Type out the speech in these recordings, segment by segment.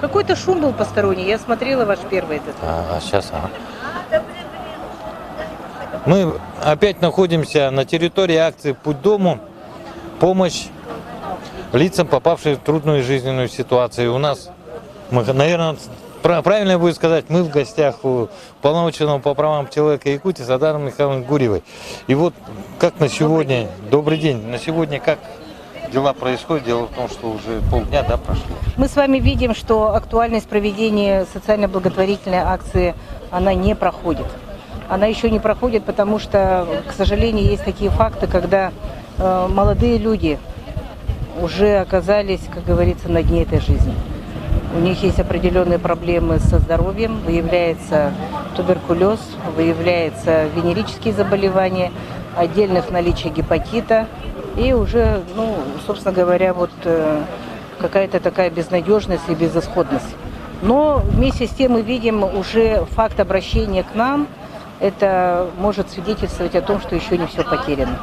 Какой-то шум был посторонний. Я смотрела ваш первый этот. Сейчас, Мы опять находимся на территории акции «Путь дому». Помощь лицам, попавшим в трудную жизненную ситуацию. У нас, наверное, правильно будет сказать, мы в гостях у уполномоченного по правам человека Якутии Садары Михайловны Гурьевой. И вот как на сегодня, добрый день, на сегодня как дела происходят? Дело в том, что уже полдня, прошло. Мы с вами видим, что актуальность проведения социально-благотворительной акции, она не проходит. Она еще не проходит, потому что, к сожалению, есть такие факты, когда молодые люди уже оказались, как говорится, на дне этой жизни. У них есть определенные проблемы со здоровьем, выявляется туберкулез, выявляются венерические заболевания, отдельных наличие гепатита и уже, собственно говоря, какая-то такая безнадежность и безысходность. Но вместе с тем мы видим уже факт обращения к нам, это может свидетельствовать о том, что еще не все потеряно.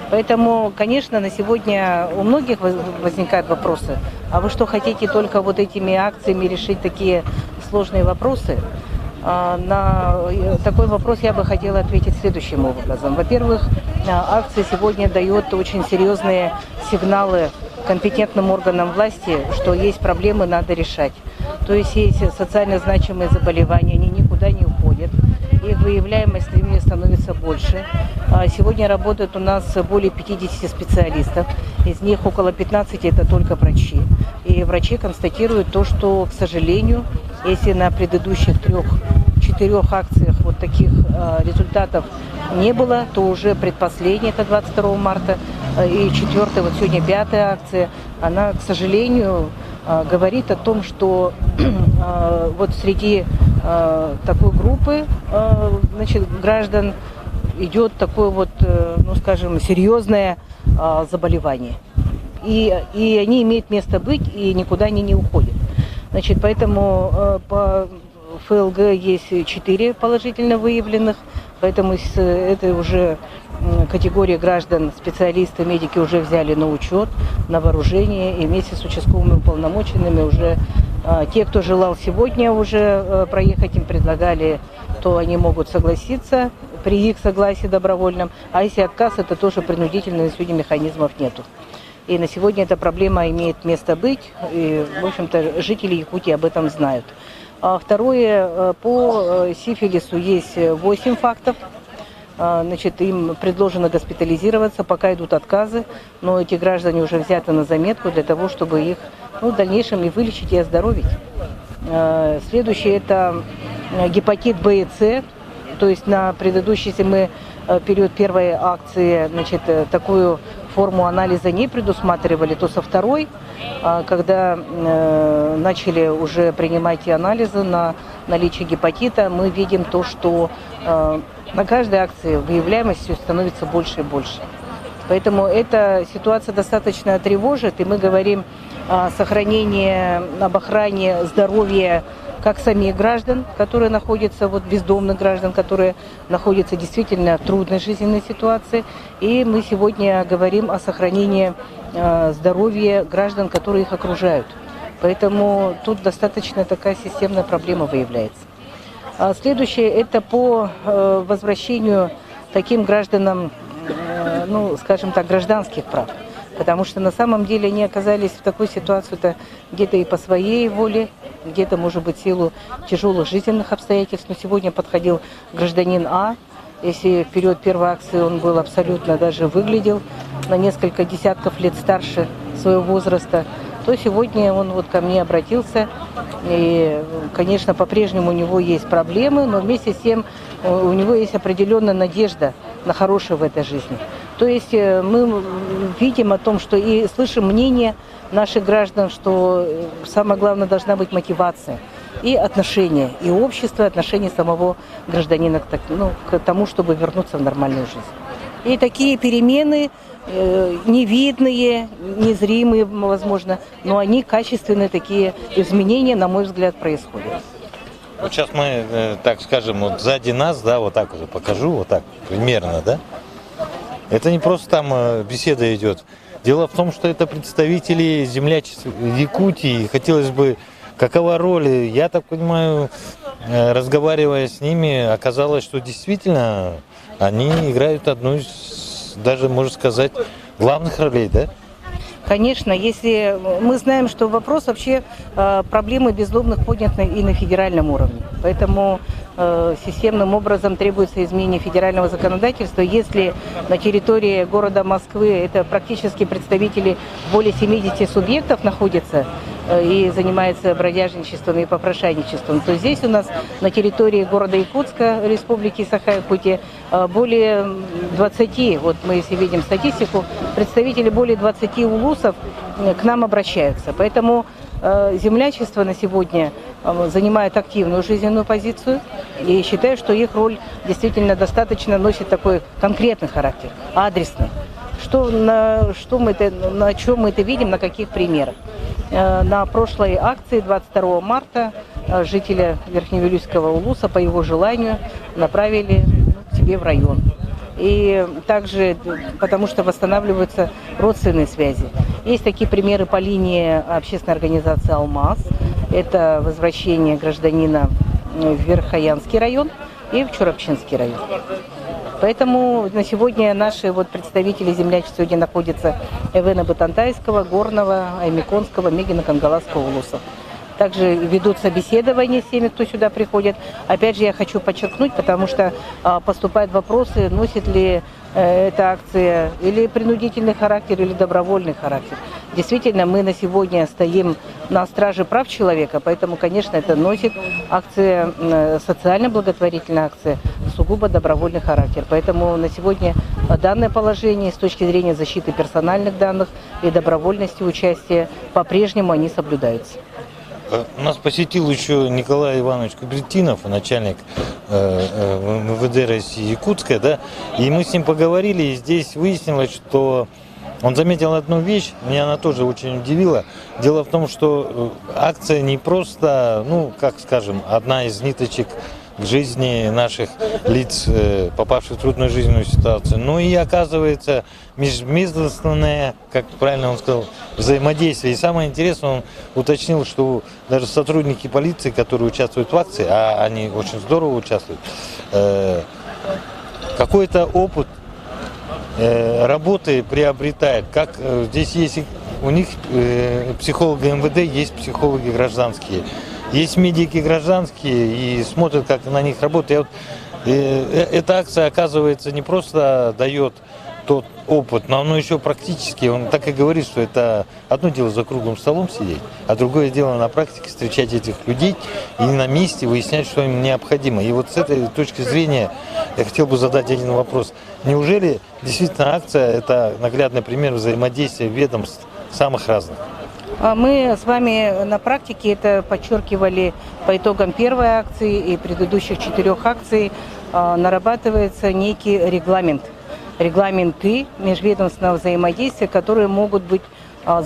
Поэтому, конечно, на сегодня у многих возникают вопросы. А вы что, хотите только вот этими акциями решить такие сложные вопросы? На такой вопрос я бы хотела ответить следующим образом. Во-первых, акция сегодня дает очень серьезные сигналы компетентным органам власти, что есть проблемы, надо решать. То есть социально значимые заболевания, они никуда не уходят. Их выявляемость ими становится больше. Сегодня работает у нас более 50 специалистов. Из них около 15 это только врачи. И врачи констатируют то, что, к сожалению, если на предыдущих 3-4 акциях вот таких результатов не было, то уже предпоследняя, это 22 марта, и 4-я, вот сегодня 5-я акция, она, к сожалению, говорит о том, что вот среди такой группы граждан идет такое серьезное заболевание. И они имеют место быть, и никуда они не уходят. Поэтому по ФЛГ есть 4 положительно выявленных, поэтому с этой уже категории граждан специалисты, медики уже взяли на учет, на вооружение, и вместе с участковыми уполномоченными уже те, кто желал сегодня уже проехать, им предлагали, то они могут согласиться при их согласии добровольном, а если отказ, это тоже принудительно, на сегодня механизмов нету. И на сегодня эта проблема имеет место быть, и, в общем-то, жители Якутии об этом знают. Второе, по сифилису есть 8 фактов. Им предложено госпитализироваться, пока идут отказы, но эти граждане уже взяты на заметку для того, чтобы их в дальнейшем и вылечить, и оздоровить. Следующее – это гепатит Б и С, то есть на предыдущий, если мы период первой акции, такую форму анализа не предусматривали, то со второй, когда начали уже принимать и анализы на наличие гепатита, мы видим то, что на каждой акции выявляемость становится больше и больше. Поэтому эта ситуация достаточно тревожит, и мы говорим о сохранении, об охране здоровья как самих граждан, которые находятся, бездомных граждан, которые находятся действительно в трудной жизненной ситуации. И мы сегодня говорим о сохранении здоровья граждан, которые их окружают. Поэтому тут достаточно такая системная проблема выявляется. Следующее – это по возвращению таким гражданам, гражданских прав. Потому что на самом деле они оказались в такой ситуации где-то и по своей воле, где-то, может быть, в силу тяжелых жизненных обстоятельств. Но сегодня подходил гражданин А. Если в период первой акции он был абсолютно, даже выглядел на несколько десятков лет старше своего возраста, то сегодня он ко мне обратился. И, конечно, по-прежнему у него есть проблемы, но вместе с тем у него есть определенная надежда на хорошее в этой жизни. То есть мы видим о том, что и слышим мнение наших граждан, что самое главное должна быть мотивация и отношение, и общество, отношение самого гражданина к тому, чтобы вернуться в нормальную жизнь. И такие перемены невидные, незримые, возможно, но они качественные, такие изменения, на мой взгляд, происходят. Вот сейчас мы, так скажем, сзади нас, так уже покажу, примерно, Это не просто там беседа идет. Дело в том, что это представители землячества Якутии. Хотелось бы какова роль. Я так понимаю, разговаривая с ними, оказалось, что действительно они играют одну из, даже, можно сказать, главных ролей, да? Конечно, если мы знаем, что вопрос вообще проблемы бездомных поднят и на федеральном уровне. Поэтому системным образом требуется изменение федерального законодательства. Если на территории города Москвы это практически представители более 70 субъектов находятся и занимаются бродяжничеством и попрошайничеством, то здесь у нас на территории города Якутска, Республики Саха-Якутия, более 20, вот мы если видим статистику, представители более 20 улусов к нам обращаются. Поэтому землячество на сегодня занимает активную жизненную позицию, и считаю, что их роль действительно достаточно носит такой конкретный характер, адресный. На чем мы это видим, на каких примерах. На прошлой акции 22 марта жителя Верхневилюйского улуса по его желанию направили к себе в район. И также потому что восстанавливаются родственные связи. Есть такие примеры по линии общественной организации «Алмаз». Это возвращение гражданина в Верхоянский район и в Чурапчинский район. Поэтому на сегодня наши представители землячества сегодня находятся Эвена Батантайского, Горного, Аймиконского, Мегино-Кангаласского улусов. Также ведут собеседования с теми, кто сюда приходит. Опять же, я хочу подчеркнуть, потому что поступают вопросы, носит ли эта акция или принудительный характер, или добровольный характер. Действительно, мы на сегодня стоим на страже прав человека, поэтому, конечно, это носит акция, социально-благотворительная акция, сугубо добровольный характер. Поэтому на сегодня данное положение с точки зрения защиты персональных данных и добровольности участия по-прежнему они соблюдаются. Нас посетил еще Николай Иванович Кубертинов, начальник МВД России Якутска, да, и мы с ним поговорили, и здесь выяснилось, что он заметил одну вещь, меня она тоже очень удивила. Дело в том, что акция не просто, как скажем, одна из ниточек к жизни наших лиц, попавших в трудную жизненную ситуацию, но и оказывается межведомственное, как правильно он сказал, взаимодействие. И самое интересное, он уточнил, что даже сотрудники полиции, которые участвуют в акции, а они очень здорово участвуют, какой-то опыт работы приобретает. Как здесь есть у них психологи МВД, есть психологи гражданские. Есть медики гражданские и смотрят, как на них работают. Эта акция, оказывается, не просто дает тот опыт, но оно еще практически, он так и говорит, что это одно дело за круглым столом сидеть, а другое дело на практике встречать этих людей и на месте выяснять, что им необходимо. И вот с этой точки зрения я хотел бы задать один вопрос. Неужели действительно акция – это наглядный пример взаимодействия ведомств самых разных? Мы с вами на практике это подчеркивали по итогам первой акции и предыдущих 4 акций. Нарабатывается некий регламенты межведомственного взаимодействия, которые могут быть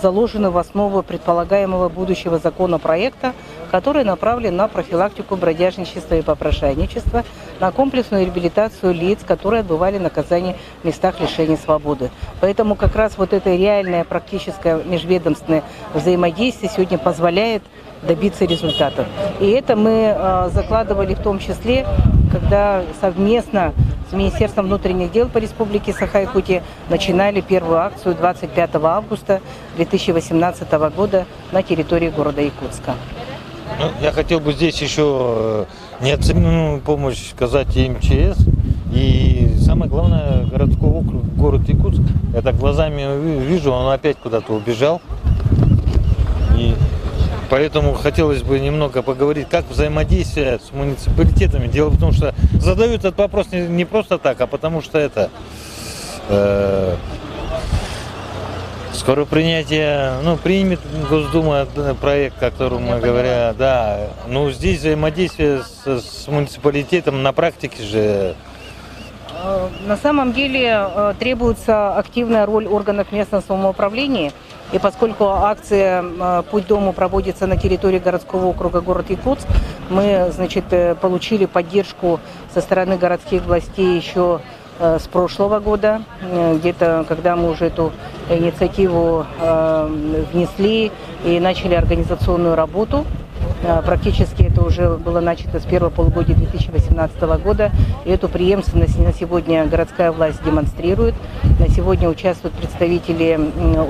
заложены в основу предполагаемого будущего законопроекта, который направлен на профилактику бродяжничества и попрошайничества, на комплексную реабилитацию лиц, которые отбывали наказание в местах лишения свободы. Поэтому как раз вот это реальное практическое межведомственное взаимодействие сегодня позволяет добиться результатов. И это мы закладывали в том числе, когда совместно с Министерством внутренних дел по Республике Саха-Якутия начинали первую акцию 25 августа 2018 года на территории города Якутска. Я хотел бы здесь еще неоценимую помощь сказать и МЧС, и самое главное, городской округ, город Якутск. Я так глазами вижу, он опять куда-то убежал. И поэтому хотелось бы немного поговорить, как взаимодействие с муниципалитетами. Дело в том, что задают этот вопрос не просто так, а потому что это скоро принятие, примет Госдума проект, о котором мы говорим, да. Но здесь взаимодействие с муниципалитетом на практике же. На самом деле требуется активная роль органов местного самоуправления. И поскольку акция «Путь к дому» проводится на территории городского округа город Якутск, мы, получили поддержку со стороны городских властей еще с прошлого года, где-то когда мы уже эту инициативу внесли и начали организационную работу Практически это уже было начато с первого полугодия 2018 года. И эту преемственность на сегодня городская власть демонстрирует. На сегодня участвуют представители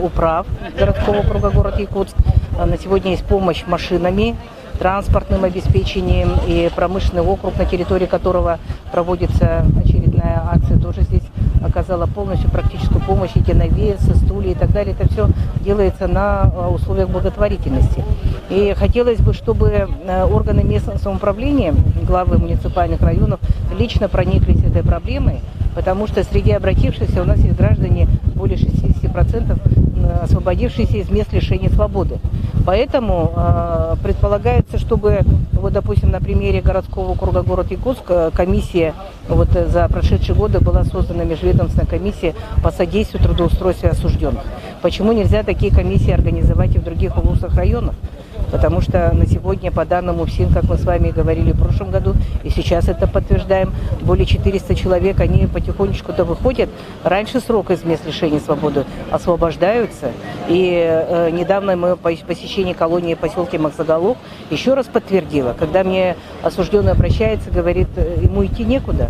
управ городского округа город Якутск. На сегодня есть помощь машинами, транспортным обеспечением, и промышленный округ, на территории которого проводится очередная акция, тоже здесь оказала полностью практическую помощь, эти навесы, стулья и так далее. Это все делается на условиях благотворительности. И хотелось бы, чтобы органы местного самоуправления, главы муниципальных районов лично прониклись этой проблемой, потому что среди обратившихся у нас есть граждане более 60%, освободившиеся из мест лишения свободы. Поэтому предполагается, чтобы, вот, допустим, на примере городского округа город Якутск, комиссия вот за прошедшие годы была создана межведомственная комиссия по содействию трудоустройству осужденных. Почему нельзя такие комиссии организовать и в других улусах районах? Потому что на сегодня, по данным УФСИН, как мы с вами говорили в прошлом году, и сейчас это подтверждаем, более 400 человек, они потихонечку-то выходят раньше срока из мест лишения свободы, освобождаются. И недавно мы по посещении колонии в поселке Максагалук еще раз подтвердила, когда мне осужденный обращается, говорит, ему идти некуда,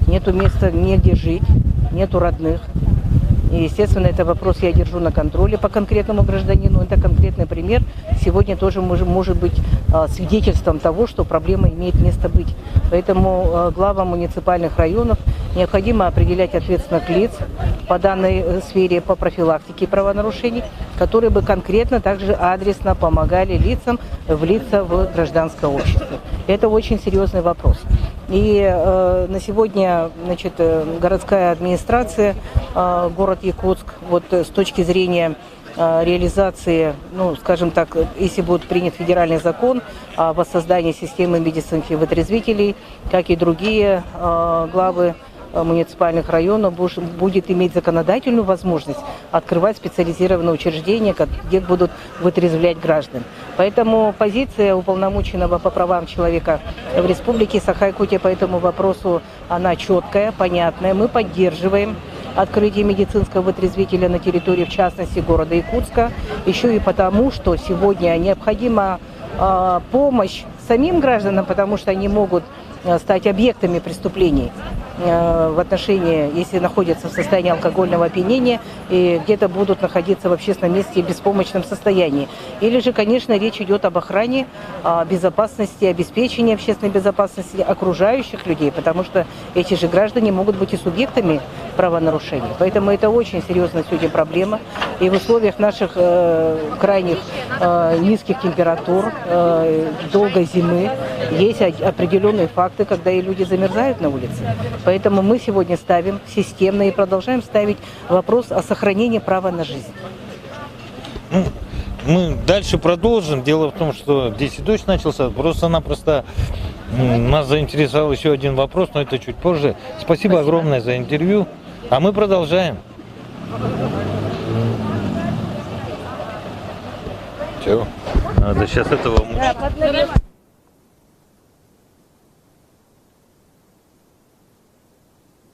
нету места негде жить, нету родных. И, естественно, это вопрос я держу на контроле по конкретному гражданину. Это конкретный пример. Сегодня тоже может быть свидетельством того, что проблема имеет место быть. Поэтому главам муниципальных районов необходимо определять ответственных лиц по данной сфере, по профилактике правонарушений, которые бы конкретно также адресно помогали лицам влиться в гражданское общество. Это очень серьезный вопрос. И на сегодня, значит, городская администрация, город Якутск, вот с точки зрения реализации, ну, скажем так, если будет принят федеральный закон о воссоздании системы медицинских вытрезвителей, как и другие главы муниципальных районов, будет иметь законодательную возможность открывать специализированные учреждения, где будут вытрезвлять граждан. Поэтому позиция уполномоченного по правам человека в Республике Саха-Якутия по этому вопросу, она четкая, понятная. Мы поддерживаем открытие медицинского вытрезвителя на территории, в частности, города Якутска, еще и потому, что сегодня необходима помощь самим гражданам, потому что они могут стать объектами преступлений в отношении, если находятся в состоянии алкогольного опьянения и где-то будут находиться в общественном месте в беспомощном состоянии. Или же, конечно, речь идет об охране, безопасности, обеспечении общественной безопасности окружающих людей, потому что эти же граждане могут быть и субъектами правонарушений. Поэтому это очень серьезная сегодня проблема. И в условиях наших крайних низких температур, долгой зимы, есть определенные факты, когда и люди замерзают на улице. Поэтому мы сегодня ставим системно и продолжаем ставить вопрос о сохранении права на жизнь. Мы дальше продолжим. Дело в том, что здесь и дождь начался. Просто-напросто нас заинтересовал еще один вопрос, но это чуть позже. Спасибо огромное за интервью. А мы продолжаем. Все. Надо сейчас этого...